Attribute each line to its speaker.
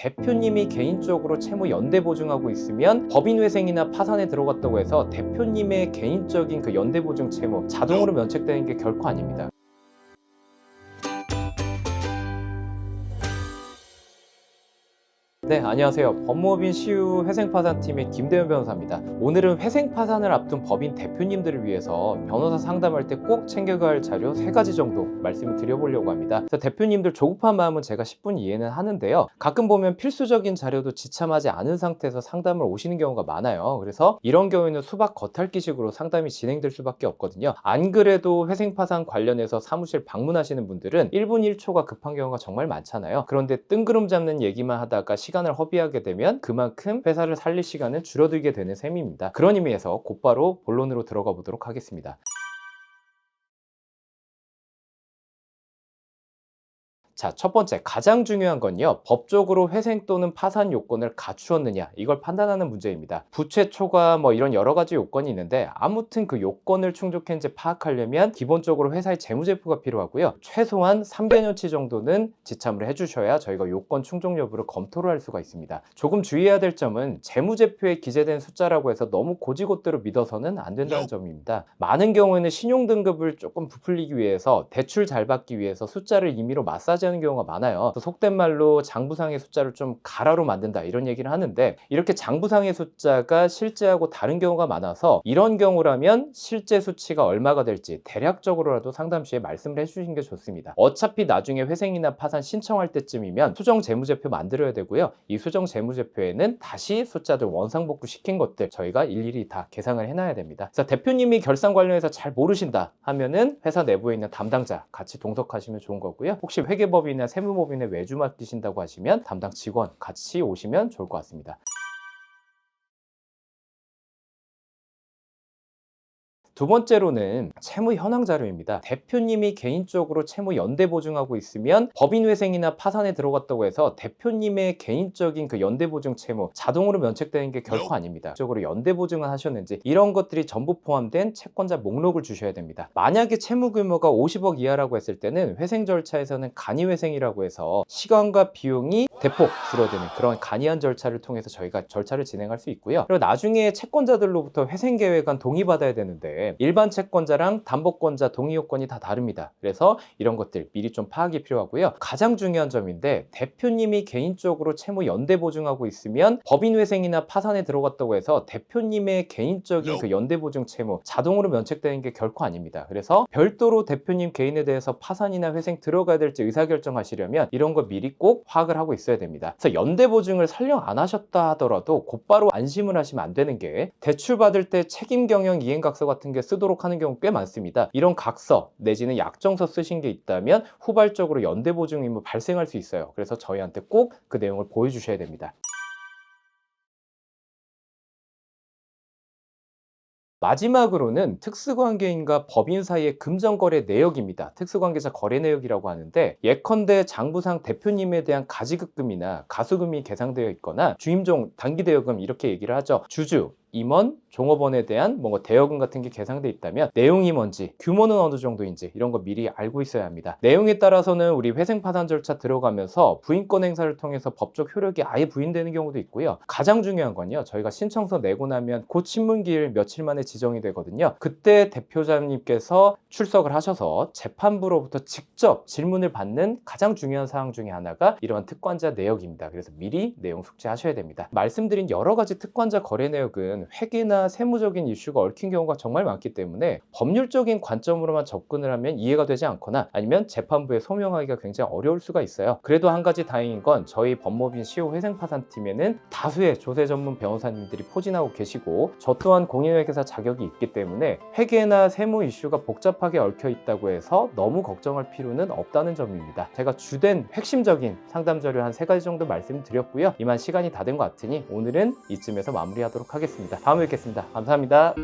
Speaker 1: 대표님이 개인적으로 채무 연대 보증하고 있으면 법인회생이나 파산에 들어갔다고 해서 대표님의 개인적인 그 연대 보증 채무 자동으로 면책되는 게 결코 아닙니다. 네, 안녕하세요. 법무법인 시우 회생파산팀의 김대현 변호사입니다. 오늘은 회생파산을 앞둔 법인 대표님들을 위해서 변호사 상담할 때 꼭 챙겨가야 할 자료 3가지 정도 말씀을 드려보려고 합니다. 그래서 대표님들 조급한 마음은 제가 10분 이해는 하는데요. 가끔 보면 필수적인 자료도 지참하지 않은 상태에서 상담을 오시는 경우가 많아요. 그래서 이런 경우에는 수박 겉핥기식으로 상담이 진행될 수밖에 없거든요. 안 그래도 회생파산 관련해서 사무실 방문하시는 분들은 1분 1초가 급한 경우가 정말 많잖아요. 그런데 뜬구름 잡는 얘기만 하다가 시간을 허비하게 되면 그만큼 회사를 살릴 시간은 줄어들게 되는 셈입니다. 그런 의미에서 곧바로 본론으로 들어가 보도록 하겠습니다. 자, 첫 번째, 가장 중요한 건요, 법적으로 회생 또는 파산 요건을 갖추었느냐, 이걸 판단하는 문제입니다. 부채 초과 이런 여러 가지 요건이 있는데 아무튼 그 요건을 충족했는지 파악하려면 기본적으로 회사의 재무제표가 필요하고요, 최소한 3개년치 정도는 지참을 해주셔야 저희가 요건 충족 여부를 검토를 할 수가 있습니다. 조금 주의해야 될 점은 재무제표에 기재된 숫자라고 해서 너무 고지고대로 믿어서는 안 된다는 점입니다. 많은 경우에는 신용등급을 조금 부풀리기 위해서, 대출 잘 받기 위해서 숫자를 임의로 마사지 하는 경우가 많아요. 속된 말로 장부상의 숫자를 좀 가라로 만든다, 이런 얘기를 하는데, 이렇게 장부상의 숫자가 실제하고 다른 경우가 많아서 이런 경우라면 실제 수치가 얼마가 될지 대략적으로라도 상담 시에 말씀을 해주시는 게 좋습니다. 어차피 나중에 회생이나 파산 신청할 때쯤이면 수정 재무제표 만들어야 되고요, 이 수정 재무제표에는 다시 숫자들 원상복구 시킨 것들 저희가 일일이 다 계상을 해놔야 됩니다. 그래서 대표님이 결산 관련해서 잘 모르신다 하면은 회사 내부에 있는 담당자 같이 동석하시면 좋은 거고요, 혹시 회계법이나 세무법인에 외주 맡기신다고 하시면 담당 직원 같이 오시면 좋을 것 같습니다. 두 번째로는 채무 현황 자료입니다. 대표님이 개인적으로 채무 연대 보증하고 있으면 법인회생이나 파산에 들어갔다고 해서 대표님의 개인적인 그 연대 보증 채무 자동으로 면책되는 게 결코 아닙니다. 적으로 연대 보증을 하셨는지 이런 것들이 전부 포함된 채권자 목록을 주셔야 됩니다. 만약에 채무 규모가 50억 이하라고 했을 때는 회생 절차에서는 간이회생이라고 해서 시간과 비용이 대폭 줄어드는 그런 간이한 절차를 통해서 저희가 절차를 진행할 수 있고요. 그리고 나중에 채권자들로부터 회생 계획안 동의받아야 되는데 일반 채권자랑 담보권자 동의 요건이 다 다릅니다. 그래서 이런 것들 미리 좀 파악이 필요하고요. 가장 중요한 점인데, 대표님이 개인적으로 채무 연대 보증하고 있으면 법인회생이나 파산에 들어갔다고 해서 대표님의 개인적인 그 연대 보증 채무 자동으로 면책되는 게 결코 아닙니다. 그래서 별도로 대표님 개인에 대해서 파산이나 회생 들어가야 될지 의사결정하시려면 이런 거 미리 꼭 파악을 하고 있어야 됩니다. 그래서 연대 보증을 설령 안 하셨다 하더라도 곧바로 안심을 하시면 안 되는 게, 대출 받을 때 책임 경영 이행각서 같은 게 쓰도록 하는 경우 꽤 많습니다. 이런 각서 내지는 약정서 쓰신 게 있다면 후발적으로 연대 보증 의무 발생할 수 있어요. 그래서 저희한테 꼭 그 내용을 보여주셔야 됩니다. 마지막으로는 특수관계인과 법인 사이의 금전거래 내역입니다. 특수관계자 거래 내역이라고 하는데, 예컨대 장부상 대표님에 대한 가지급금이나 가수금이 계상되어 있거나 주임종 단기대여금 이렇게 얘기를 하죠. 주주, 임원, 종업원에 대한 대여금 같은 게 계상돼 있다면 내용이 뭔지, 규모는 어느 정도인지 이런 거 미리 알고 있어야 합니다. 내용에 따라서는 우리 회생파산 절차 들어가면서 부인권 행사를 통해서 법적 효력이 아예 부인되는 경우도 있고요. 가장 중요한 건요, 저희가 신청서 내고 나면 곧 신문기일 며칠 만에 지정이 되거든요. 그때 대표자님께서 출석을 하셔서 재판부로부터 직접 질문을 받는 가장 중요한 사항 중에 하나가 이러한 특권자 내역입니다. 그래서 미리 내용 숙지하셔야 됩니다. 말씀드린 여러 가지 특권자 거래 내역은 회계나 세무적인 이슈가 얽힌 경우가 정말 많기 때문에 법률적인 관점으로만 접근을 하면 이해가 되지 않거나 아니면 재판부에 소명하기가 굉장히 어려울 수가 있어요. 그래도 한 가지 다행인 건 저희 법무법인 시우 회생파산팀에는 다수의 조세 전문 변호사님들이 포진하고 계시고, 저 또한 공인회계사 자격이 있기 때문에 회계나 세무 이슈가 복잡하게 얽혀 있다고 해서 너무 걱정할 필요는 없다는 점입니다. 제가 주된 핵심적인 상담 자료 한 3가지 정도 말씀드렸고요. 이만 시간이 다 된 것 같으니 오늘은 이쯤에서 마무리하도록 하겠습니다. 다음에 뵙겠습니다. 감사합니다.